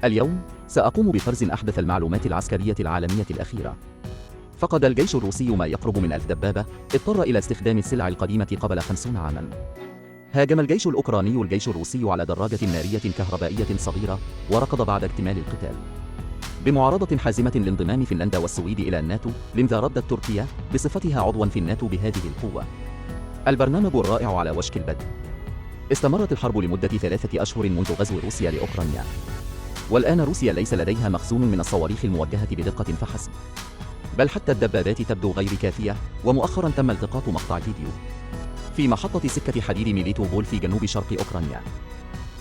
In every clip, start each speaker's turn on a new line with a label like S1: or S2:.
S1: اليوم سأقوم بفرز أحدث المعلومات العسكرية العالمية الأخيرة. فقد الجيش الروسي ما يقرب من 1000 دبابة، اضطر إلى استخدام السلع القديمة قبل 50 عاماً. هاجم الجيش الأوكراني الجيش الروسي على دراجة نارية كهربائية صغيرة وركض بعد اكتمال القتال. بمعارضة حازمة لانضمام فنلندا والسويد إلى الناتو، لماذا ردت تركيا بصفتها عضواً في الناتو بهذه القوة. البرنامج الرائع على وشك البدء. استمرت الحرب لمدة 3 أشهر منذ غزو روسيا لأوكرانيا. والآن روسيا ليس لديها مخزون من الصواريخ الموجهة بدقة فحسب، بل حتى الدبابات تبدو غير كافية. ومؤخرا تم التقاط مقطع فيديو في محطة سكة حديد ميليتوبول في جنوب شرق أوكرانيا.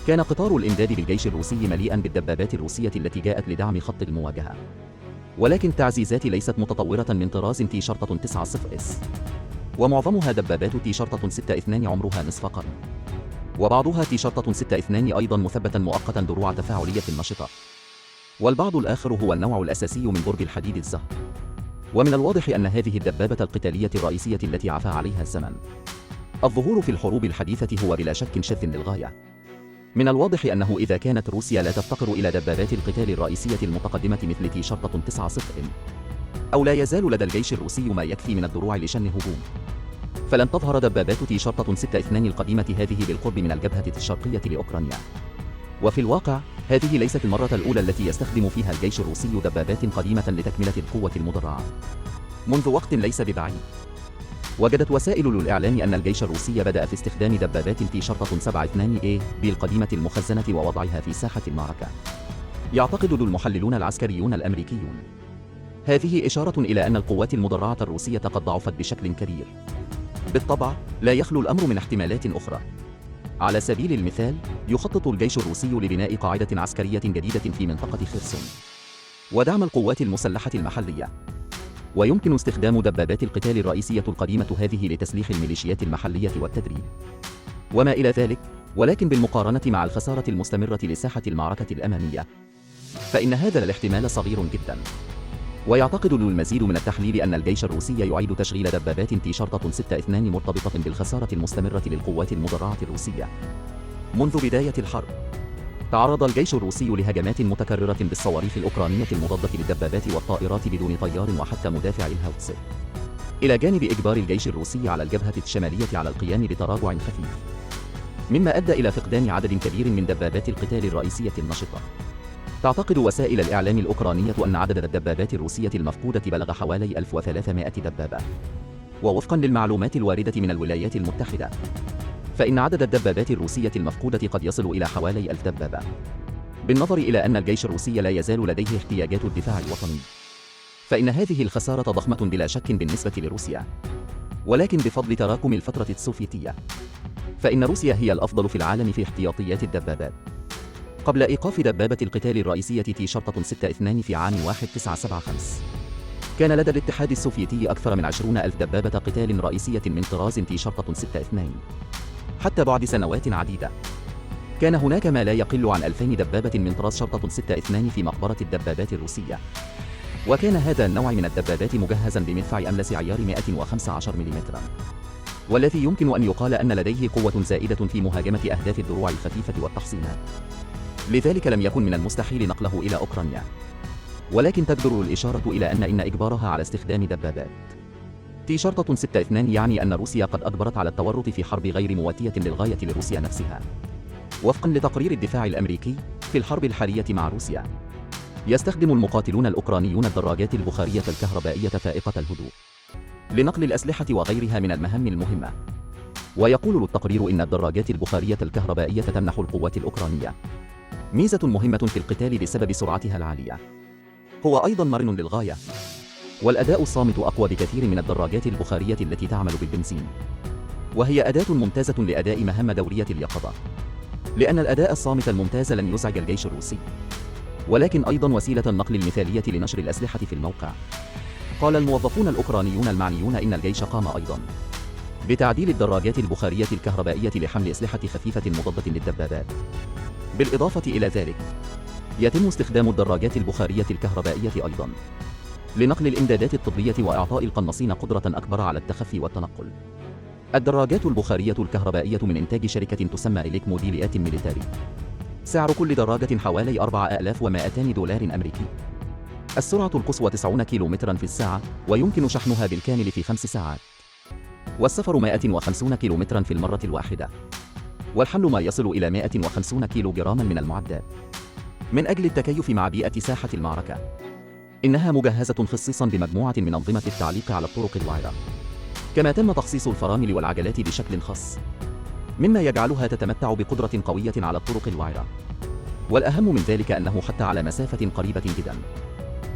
S1: كان قطار الإمداد بالجيش الروسي مليئا بالدبابات الروسية التي جاءت لدعم خط المواجهة، ولكن التعزيزات ليست متطورة من طراز تي شرطة 90S، ومعظمها دبابات تي شرطة 62 عمرها نصف قرن، وبعضها تي شرطة 62 أيضا مثبتا مؤقتا دروع تفاعلية نشطة. والبعض الآخر هو النوع الأساسي من برج الحديد الزهر. ومن الواضح أن هذه الدبابة القتالية الرئيسية التي عفى عليها الزمن. الظهور في الحروب الحديثة هو بلا شك شاذ للغاية. من الواضح أنه إذا كانت روسيا لا تفتقر إلى دبابات القتال الرئيسية المتقدمة مثل تي شرطة 90M، أو لا يزال لدى الجيش الروسي ما يكفي من الدروع لشن هجوم، فلن تظهر دبابات تي شرطة 62 القديمة هذه بالقرب من الجبهة الشرقية لأوكرانيا. وفي الواقع هذه ليست المرة الأولى التي يستخدم فيها الجيش الروسي دبابات قديمة لتكملة القوة المدرعة. منذ وقت ليس ببعيد، وجدت وسائل الإعلام أن الجيش الروسي بدأ في استخدام دبابات تي شرطة 72A بالقديمة المخزنة ووضعها في ساحة المعركة. يعتقد المحللون العسكريون الأمريكيون هذه إشارة إلى أن القوات المدرعة الروسية قد ضعفت بشكل كبير. بالطبع لا يخلو الأمر من احتمالات أخرى. على سبيل المثال، يخطط الجيش الروسي لبناء قاعدة عسكرية جديدة في منطقة خرسون ودعم القوات المسلحة المحلية. ويمكن استخدام دبابات القتال الرئيسية القديمة هذه لتسليح الميليشيات المحلية والتدريب وما إلى ذلك. ولكن بالمقارنة مع الخسارة المستمرة لساحة المعركة الأمامية، فإن هذا الاحتمال صغير جدا. ويعتقد المزيد من التحليل أن الجيش الروسي يعيد تشغيل دبابات تي شرطة 62 مرتبطة بالخسارة المستمرة للقوات المدرعة الروسية. منذ بداية الحرب، تعرض الجيش الروسي لهجمات متكررة بالصواريخ الأوكرانية المضادة للدبابات والطائرات بدون طيار وحتى مدافع الهاوتزر، إلى جانب إجبار الجيش الروسي على الجبهة الشمالية على القيام بتراجع خفيف، مما أدى إلى فقدان عدد كبير من دبابات القتال الرئيسية النشطة. تعتقد وسائل الإعلام الأوكرانية أن عدد الدبابات الروسية المفقودة بلغ حوالي 1300 دبابة. ووفقا للمعلومات الواردة من الولايات المتحدة، فإن عدد الدبابات الروسية المفقودة قد يصل إلى حوالي 1000 دبابة. بالنظر إلى أن الجيش الروسي لا يزال لديه احتياجات الدفاع الوطني، فإن هذه الخسارة ضخمة بلا شك بالنسبة لروسيا. ولكن بفضل تراكم الفترة السوفيتية، فإن روسيا هي الأفضل في العالم في احتياطيات الدبابات. قبل إيقاف دبابة القتال الرئيسية تي شرطة 62 في عام 1975، كان لدى الاتحاد السوفيتي أكثر من 20,000 دبابة قتال رئيسية من طراز تي شرطة 62. حتى بعد سنوات عديدة، كان هناك ما لا يقل عن 2000 دبابة من طراز شرطة 62 في مقبرة الدبابات الروسية. وكان هذا النوع من الدبابات مجهزا بمدفع أملس عيار 115 ملم، والذي يمكن أن يقال أن لديه قوة زائدة في مهاجمة أهداف الدروع الخفيفة والتحصينات. لذلك لم يكن من المستحيل نقله إلى أوكرانيا. ولكن تجدر الإشارة إلى أن إجبارها على استخدام دبابات تي شرطة 62 يعني أن روسيا قد أجبرت على التورط في حرب غير مواتية للغاية لروسيا نفسها. وفقا لتقرير الدفاع الأمريكي، في الحرب الحالية مع روسيا، يستخدم المقاتلون الأوكرانيون الدراجات البخارية الكهربائية فائقة الهدوء لنقل الأسلحة وغيرها من المهام المهمة. ويقول التقرير إن الدراجات البخارية الكهربائية تمنح القوات الأوكرانية ميزة مهمة في القتال بسبب سرعتها العالية. هو أيضا مرن للغاية، والأداء الصامت أقوى بكثير من الدراجات البخارية التي تعمل بالبنزين، وهي أداة ممتازة لأداء مهام دورية اليقظة، لأن الأداء الصامت الممتاز لن يزعج الجيش الروسي، ولكن أيضا وسيلة النقل المثالية لنشر الأسلحة في الموقع. قال الموظفون الأوكرانيون المعنيون إن الجيش قام أيضا بتعديل الدراجات البخارية الكهربائية لحمل أسلحة خفيفة مضادة للدبابات. بالإضافة إلى ذلك، يتم استخدام الدراجات البخارية الكهربائية أيضا لنقل الإمدادات الطبية وإعطاء القناصين قدرة أكبر على التخفي والتنقل. الدراجات البخارية الكهربائية من إنتاج شركة تسمى إليك موديليات ميليتاري، سعر كل دراجة حوالي 4200 دولار أمريكي. السرعة القصوى 90 كيلومترا في الساعة، ويمكن شحنها بالكامل في 5 ساعات. والسفر 150 كيلومترا في المرة الواحدة. والحمل ما يصل إلى 150 كيلوغراما من المعدات. من أجل التكيف مع بيئة ساحة المعركة، إنها مجهزة خصيصا بمجموعة من أنظمة التعليق على الطرق الوعرة. كما تم تخصيص الفرامل والعجلات بشكل خاص، مما يجعلها تتمتع بقدرة قوية على الطرق الوعرة. والأهم من ذلك أنه حتى على مسافة قريبة جدا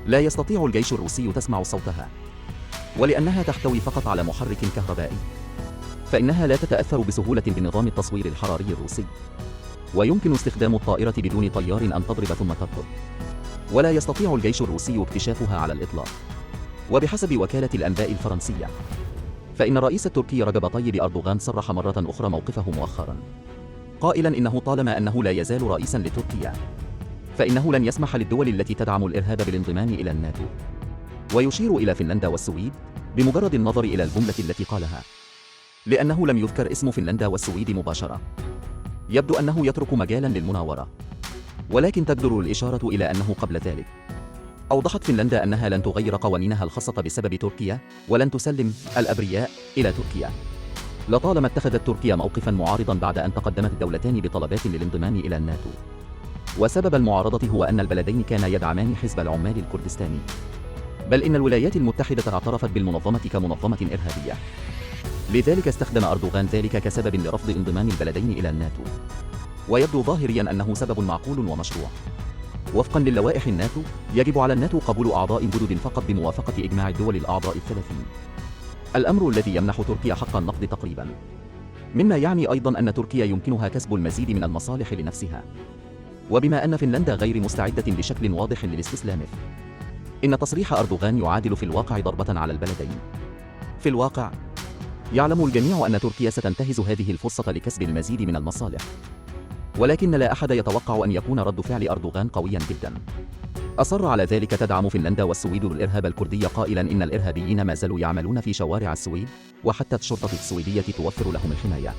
S1: لا يستطيع الجيش الروسي تسمع صوتها، ولأنها تحتوي فقط على محرك كهربائي، فإنها لا تتأثر بسهولة بنظام التصوير الحراري الروسي، ويمكن استخدام الطائرة بدون طيار أن تضرب ثم تركض، ولا يستطيع الجيش الروسي اكتشافها على الإطلاق. وبحسب وكالة الأنباء الفرنسية، فإن الرئيس التركي رجب طيب أردوغان صرح مرة أخرى موقفه مؤخرا، قائلا إنه طالما أنه لا يزال رئيسا لتركيا، فإنه لن يسمح للدول التي تدعم الإرهاب بالانضمام إلى الناتو. ويشير إلى فنلندا والسويد بمجرد النظر إلى الجملة التي قالها، لأنه لم يذكر اسم فنلندا والسويد مباشرة. يبدو أنه يترك مجالا للمناورة، ولكن تجدر الإشارة إلى أنه قبل ذلك أوضحت فنلندا أنها لن تغير قوانينها الخاصة بسبب تركيا، ولن تسلم الأبرياء إلى تركيا. لطالما اتخذت تركيا موقفا معارضا بعد أن تقدمت الدولتان بطلبات للانضمام إلى الناتو، وسبب المعارضة هو أن البلدين كانا يدعمان حزب العمال الكردستاني، بل إن الولايات المتحدة اعترفت بالمنظمة كمنظمة إرهابية. لذلك استخدم أردوغان ذلك كسبب لرفض انضمام البلدين إلى الناتو، ويبدو ظاهريا أنه سبب معقول ومشروع. وفقا للوائح الناتو، يجب على الناتو قبول أعضاء جدد فقط بموافقة إجماع الدول الأعضاء 30، الأمر الذي يمنح تركيا حق النقد تقريبا، مما يعني أيضا أن تركيا يمكنها كسب المزيد من المصالح لنفسها. وبما أن فنلندا غير مستعدة بشكل واضح للاستسلام، إن تصريح أردوغان يعادل في الواقع ضربة على البلدين. في الواقع، يعلم الجميع أن تركيا ستنتهز هذه الفرصة لكسب المزيد من المصالح، ولكن لا أحد يتوقع أن يكون رد فعل أردوغان قويا جدا. أصر على ذلك تدعم فنلندا والسويد الإرهاب الكردي، قائلا إن الإرهابيين ما زالوا يعملون في شوارع السويد، وحتى الشرطة السويدية توفر لهم الحماية.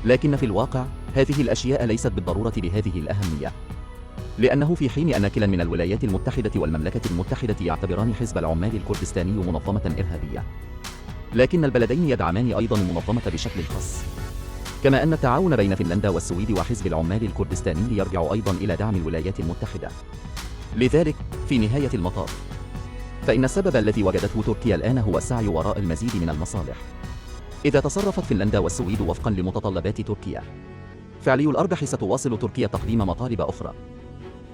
S1: لكن في الواقع هذه الأشياء ليست بالضرورة بهذه الأهمية، لأنه في حين أن كلا من الولايات المتحدة والمملكة المتحدة يعتبران حزب العمال الكردستاني منظمة إرهابية، لكن البلدين يدعمان أيضا المنظمة بشكل خاص. كما أن التعاون بين فنلندا والسويد وحزب العمال الكردستاني يرجع أيضا إلى دعم الولايات المتحدة. لذلك في نهاية المطاف، فإن السبب الذي وجدته تركيا الآن هو السعي وراء المزيد من المصالح. إذا تصرفت فنلندا والسويد وفقا لمتطلبات تركيا، فعلي الأرجح ستواصل تركيا تقديم مطالب أخرى،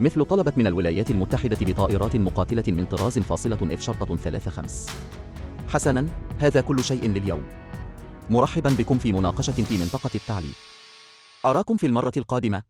S1: مثل طلبت من الولايات المتحدة بطائرات مقاتلة من طراز فاصلة F-35. حسنا، هذا كل شيء لليوم. مرحبا بكم في مناقشة في منطقة التعليق. أراكم في المرة القادمة.